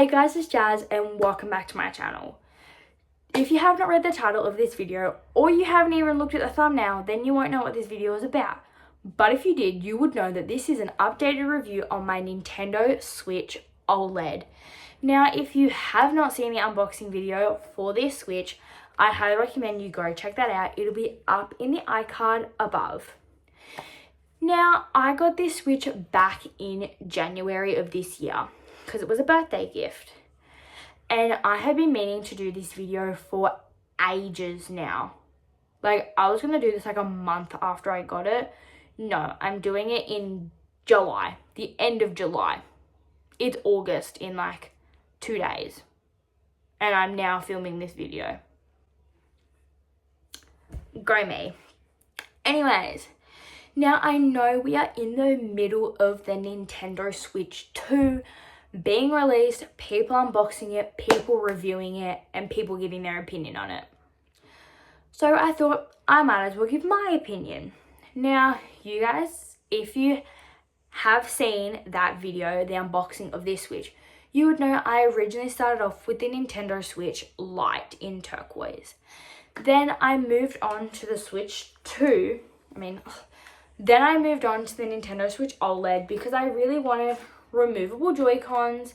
Hey guys, it's Jazz and welcome back to my channel. If you have not read the title of this video or you haven't even looked at the thumbnail, then you won't know what this video is about. But if you did, you would know that this is an updated review on my Nintendo Switch OLED. Now, if you have not seen the unboxing video for this Switch, I highly recommend you go check that out. It'll be up in the iCard above. Now, I got this Switch back in January of this year because it was a birthday gift. And I have been meaning to do this video for ages now. Like, I was going to do this like a month after I got it. No, I'm doing it in July, the end of July. It's August in like 2 days. And I'm now filming this video. Go me. Anyways, now I know we are in the middle of the Nintendo Switch 2 being released, people unboxing it, people reviewing it, and people giving their opinion on it. So I thought I might as well give my opinion. Now, you guys, if you have seen that video, the unboxing of this Switch, you would know I originally started off with the Nintendo Switch Lite in turquoise. Then I moved on to the Switch 2. Then I moved on to the Nintendo Switch OLED because I really wanted removable Joy-Cons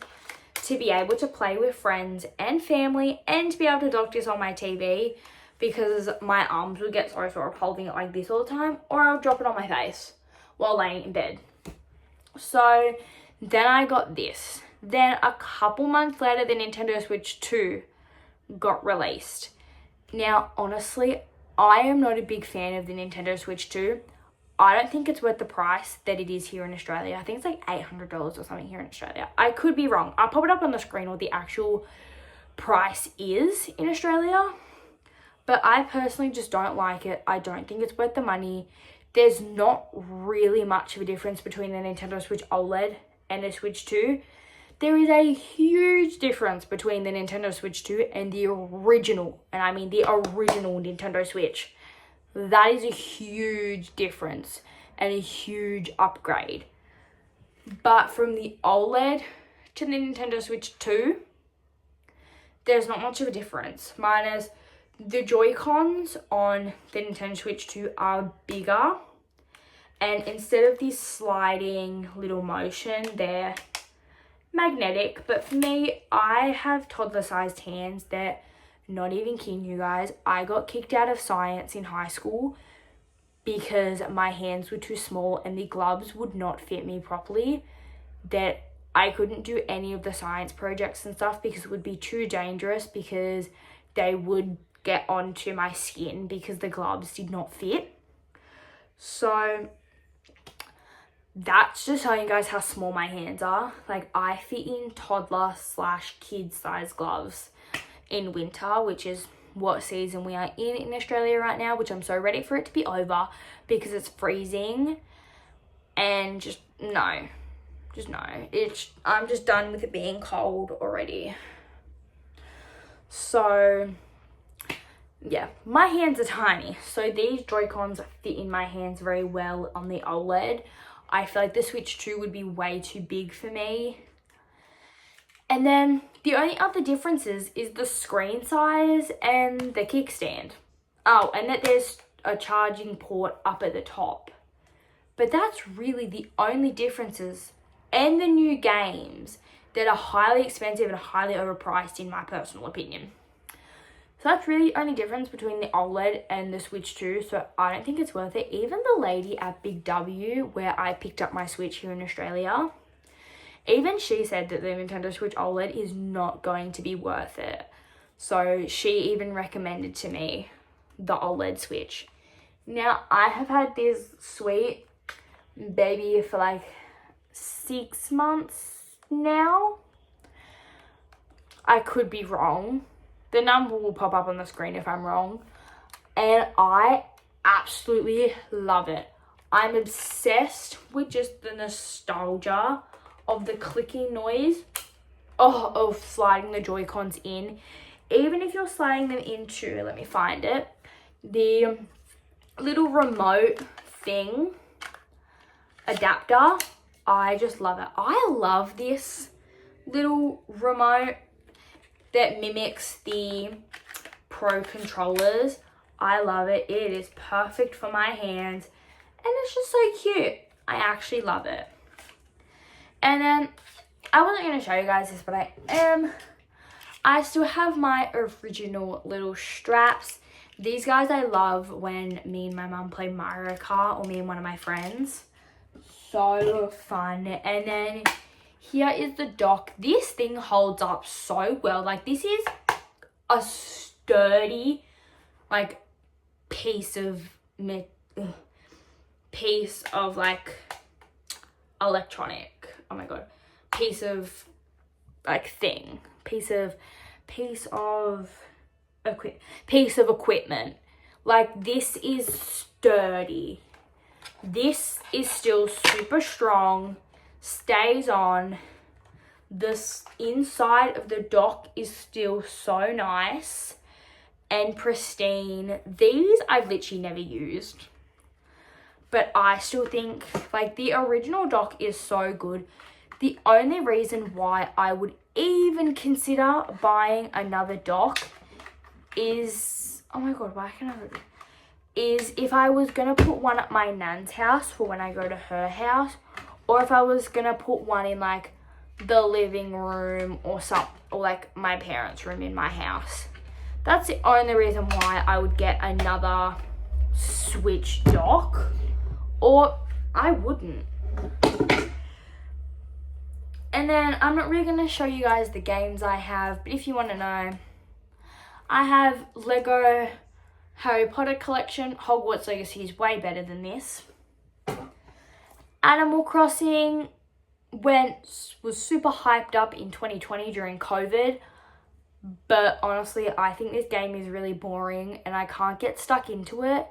to be able to play with friends and family and to be able to dock this on my TV because my arms would get so sore of holding it like this all the time, or I'll drop it on my face while laying in bed. So then I got this. Then a couple months later, the Nintendo Switch 2 got released. Now, honestly, I am not a big fan of the Nintendo Switch 2. I don't think it's worth the price that it is here in Australia. I think it's like $800 or something here in Australia. I could be wrong. I'll pop it up on the screen what the actual price is in Australia. But I personally just don't like it. I don't think it's worth the money. There's not really much of a difference between the Nintendo Switch OLED and the Switch 2. There is a huge difference between the Nintendo Switch 2 and the original, and I mean the original Nintendo Switch. That is a huge difference and a huge upgrade. But from the OLED to the Nintendo Switch 2, there's not much of a difference. Minus the Joy-Cons on the Nintendo Switch 2 are bigger. And instead of this sliding little motion, they're magnetic. But for me, I have toddler-sized hands that, not even kidding you guys, I got kicked out of science in high school because my hands were too small and the gloves would not fit me properly, that I couldn't do any of the science projects and stuff because it would be too dangerous because they would get onto my skin because the gloves did not fit. So that's just telling you guys how small my hands are. Like, I fit in toddler/kid size gloves in winter, which is what season we are in Australia right now, which I'm so ready for it to be over because it's freezing. And just no. I'm just done with it being cold already. So yeah, my hands are tiny, so these Joy-Cons fit in my hands very well on the OLED. I feel like the Switch 2 would be way too big for me. And then the only other differences is the screen size and the kickstand. Oh, and that there's a charging port up at the top. But that's really the only differences, and the new games that are highly expensive and highly overpriced in my personal opinion. So that's really the only difference between the OLED and the Switch 2, so I don't think it's worth it. Even the lady at Big W, where I picked up my Switch here in Australia, even she said that the Nintendo Switch OLED is not going to be worth it. So she even recommended to me the OLED Switch. Now, I have had this sweet baby for like 6 months now. I could be wrong. The number will pop up on the screen if I'm wrong. And I absolutely love it. I'm obsessed with just the nostalgia of the clicking noise of sliding the Joy-Cons in. Even if you're sliding them into, let me find it, the little remote thing, adapter, I just love it. I love this little remote that mimics the Pro controllers. I love it. It is perfect for my hands and it's just so cute. I actually love it. And then I wasn't going to show you guys this, but I am. I still have my original little straps. These guys I love when me and my mum play Mario Kart, or me and one of my friends. So fun. And then here is the dock. This thing holds up so well. Like, this is a sturdy, like, piece of like electronic. Oh my god. Piece of equipment. Like, this is sturdy. This is still super strong, stays on. This inside of the dock is still so nice and pristine. These I've literally never used, but I still think, like, the original dock is so good. The only reason why I would even consider buying another dock is, oh my god, why can't I? Is if I was going to put one at my nan's house for when I go to her house, or if I was going to put one in, like, the living room or like my parents' room in my house. That's the only reason why I would get another Switch dock, or I wouldn't. And then I'm not really going to show you guys the games I have, but if you want to know, I have Lego Harry Potter collection. Hogwarts Legacy is way better than this. Animal Crossing was super hyped up in 2020 during COVID, but honestly, I think this game is really boring and I can't get stuck into it.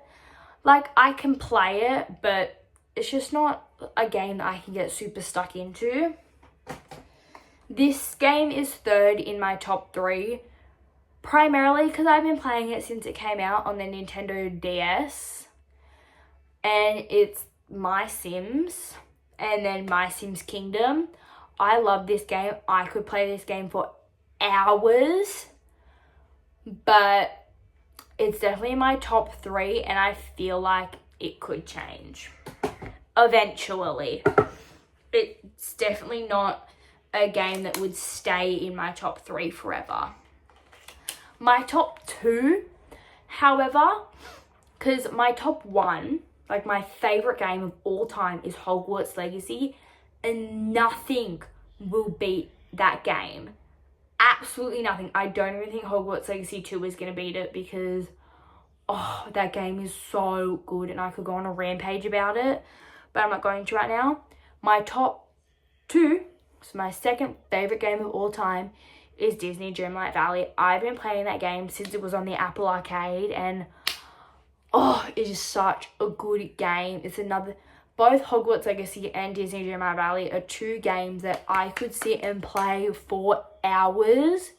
Like, I can play it, but it's just not a game that I can get super stuck into. This game is third in my top 3, primarily because I've been playing it since it came out on the Nintendo DS, and it's My Sims, and then My Sims Kingdom. I love this game. I could play this game for hours, but it's definitely in my top 3, and I feel like it could change eventually. It's definitely not a game that would stay in my top 3 forever. My top 2, however, because my top 1, like my favorite game of all time, is Hogwarts Legacy, and nothing will beat that game. Absolutely nothing. I don't even think Hogwarts Legacy 2 is going to beat it, because that game is so good and I could go on a rampage about it, but I'm not going to right now. My top 2, so my second favorite game of all time, is Disney Dreamlight Valley. I've been playing that game since it was on the Apple Arcade, and it is such a good game. Both Hogwarts Legacy and Disney Dreamlight Valley are 2 games that I could sit and play for hours,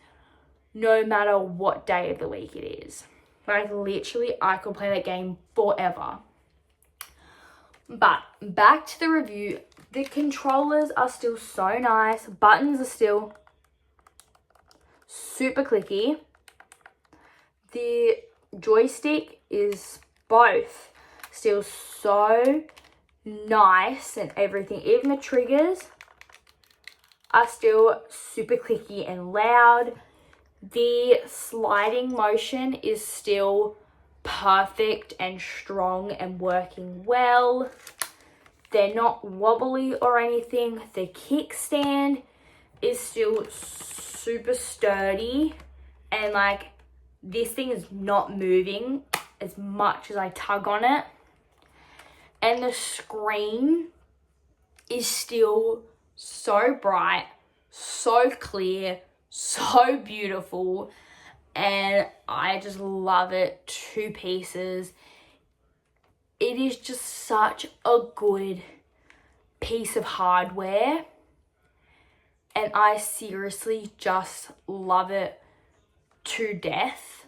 no matter what day of the week it is. Like, literally, I could play that game forever. But back to the review. The controllers are still so nice. Buttons are still super clicky. The joystick is both still so nice and everything. Even the triggers are still super clicky and loud. The sliding motion is still perfect and strong and working well. They're not wobbly or anything. The kickstand is still super sturdy, and like, this thing is not moving as much as I tug on it. And the screen is still so bright, so clear, so beautiful, and I just love it to pieces. It is just such a good piece of hardware, and I seriously just love it to death.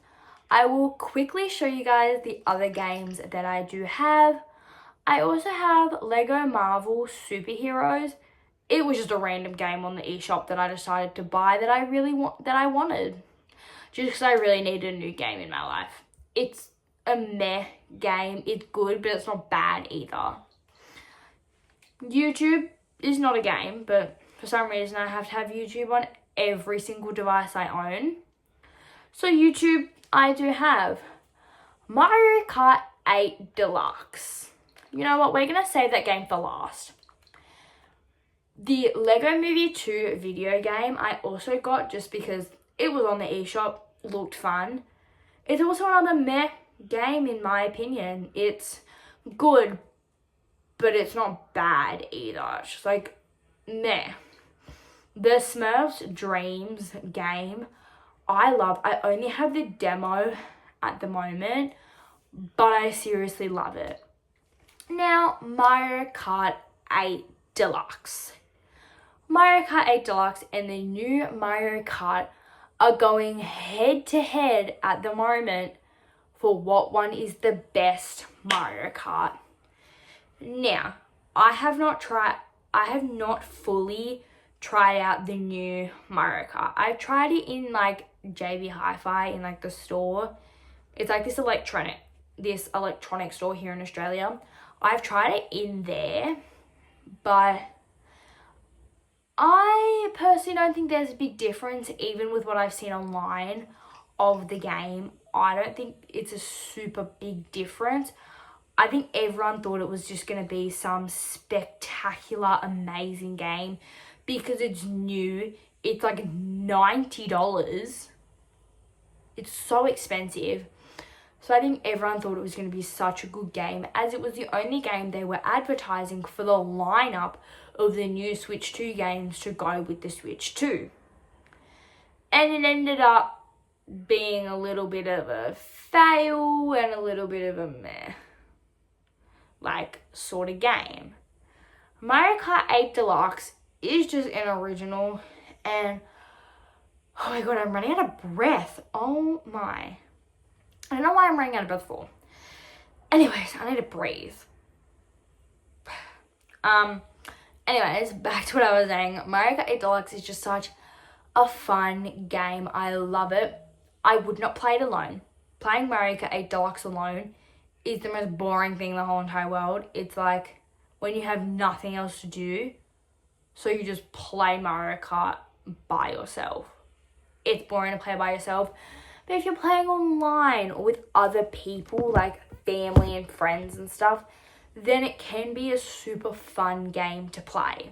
I will quickly show you guys the other games that I do have. I also have Lego Marvel Superheroes it was just a random game on the eShop that I decided to buy that I wanted. Just because I really needed a new game in my life. It's a meh game. It's good, but it's not bad either. YouTube is not a game, but for some reason I have to have YouTube on every single device I own. So YouTube, I do have Mario Kart 8 Deluxe. You know what? We're going to save that game for last. The Lego Movie 2 video game I also got just because it was on the eShop, looked fun. It's also another meh game in my opinion. It's good, but it's not bad either. It's just like meh. The Smurfs Dreams game, I love. I only have the demo at the moment, but I seriously love it. Now, Mario Kart 8 Deluxe. Mario Kart 8 Deluxe and the new Mario Kart are going head to head at the moment for what one is the best Mario Kart. Now, I have not fully tried out the new Mario Kart. I've tried it in like JB Hi-Fi in like the store. It's like this electronic store here in Australia. I've tried it in there, but I personally don't think there's a big difference even with what I've seen online of the game. I don't think it's a super big difference. I think everyone thought it was just going to be some spectacular, amazing game because it's new. It's like $90. It's so expensive. So I think everyone thought it was going to be such a good game as it was the only game they were advertising for the lineup of the new Switch 2 games to go with the Switch 2. And it ended up being a little bit of a fail and a little bit of a meh, like, sort of game. Mario Kart 8 Deluxe is just an original and, oh my god, I'm running out of breath. Oh my. I don't know why I'm running out of breath for. Anyways, I need to breathe. Anyways, back to what I was saying. Mario Kart 8 Deluxe is just such a fun game. I love it. I would not play it alone. Playing Mario Kart 8 Deluxe alone is the most boring thing in the whole entire world. It's like when you have nothing else to do, so you just play Mario Kart by yourself. It's boring to play by yourself. But if you're playing online or with other people, like family and friends and stuff, then it can be a super fun game to play.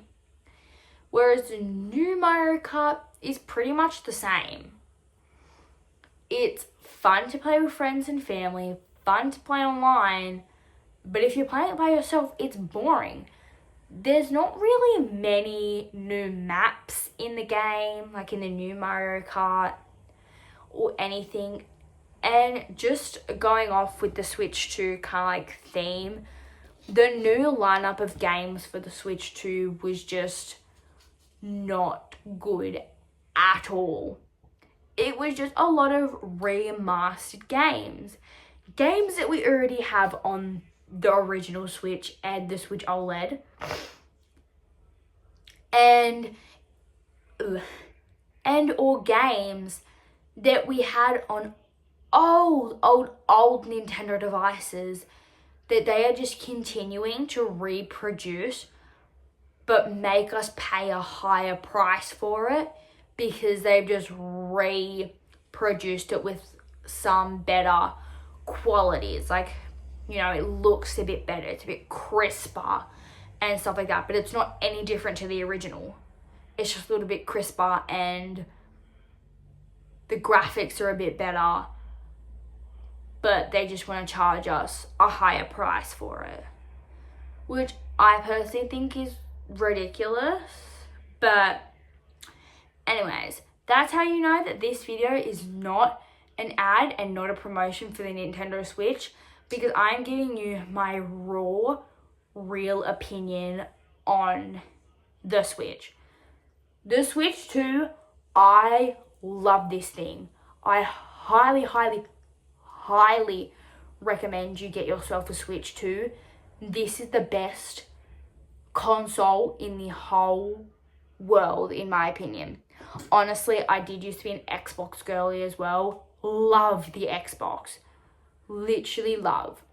Whereas the new Mario Kart is pretty much the same. It's fun to play with friends and family, fun to play online, but if you're playing it by yourself, it's boring. There's not really many new maps in the game, like in the new Mario Kart or anything. And just going off with the Switch 2 kind of like theme, the new lineup of games for the Switch 2 was just not good at all. It was just a lot of remastered games. Games that we already have on the original Switch and the Switch OLED. And or games that we had on old Nintendo devices that they are just continuing to reproduce but make us pay a higher price for it because they've just reproduced it with some better qualities. Like, you know, it looks a bit better, it's a bit crisper and stuff like that, but it's not any different to the original. It's just a little bit crisper and the graphics are a bit better, but they just want to charge us a higher price for it, which I personally think is ridiculous. But anyways, that's how you know that this video is not an ad and not a promotion for the Nintendo Switch, because I'm giving you my raw, real opinion on the Switch. The Switch 2, I love this thing. I highly recommend you get yourself a Switch 2. This is the best console in the whole world, in my opinion. Honestly, I did used to be an Xbox girly as well. Love the Xbox. Literally love.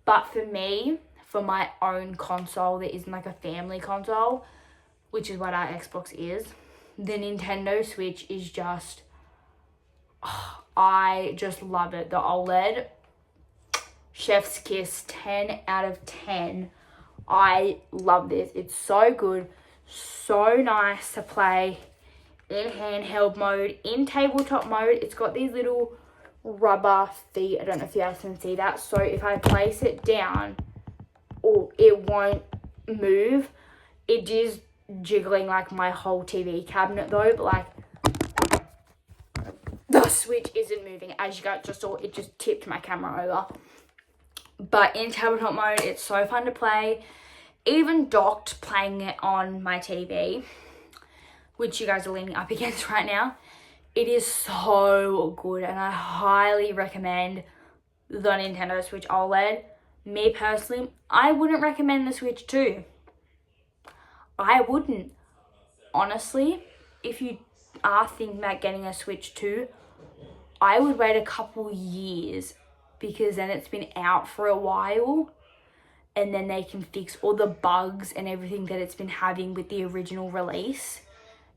But for me, for my own console that isn't like a family console, which is what our Xbox is, the Nintendo Switch is just, I just love it. The OLED, chef's kiss, 10 out of 10. I love this. It's so good, so nice to play in handheld mode, in tabletop mode. It's got these little rubber feet. I don't know if you guys can see that. So if I place it down, it won't move. It is jiggling like my whole TV cabinet though, but like the Switch isn't moving. As you guys just saw, it just tipped my camera over. But in tabletop mode, it's so fun to play. Even docked, playing it on my TV, which you guys are leaning up against right now. It is so good, and I highly recommend the Nintendo Switch OLED. Me personally, I wouldn't recommend the Switch 2. I wouldn't. Honestly, if you are thinking about getting a Switch 2, I would wait a couple years, because then it's been out for a while, and then they can fix all the bugs and everything that it's been having with the original release,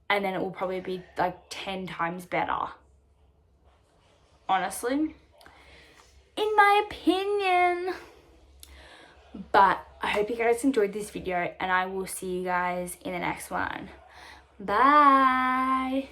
and then it will probably be like 10 times better. Honestly, in my opinion. But I hope you guys enjoyed this video, and I will see you guys in the next one. Bye.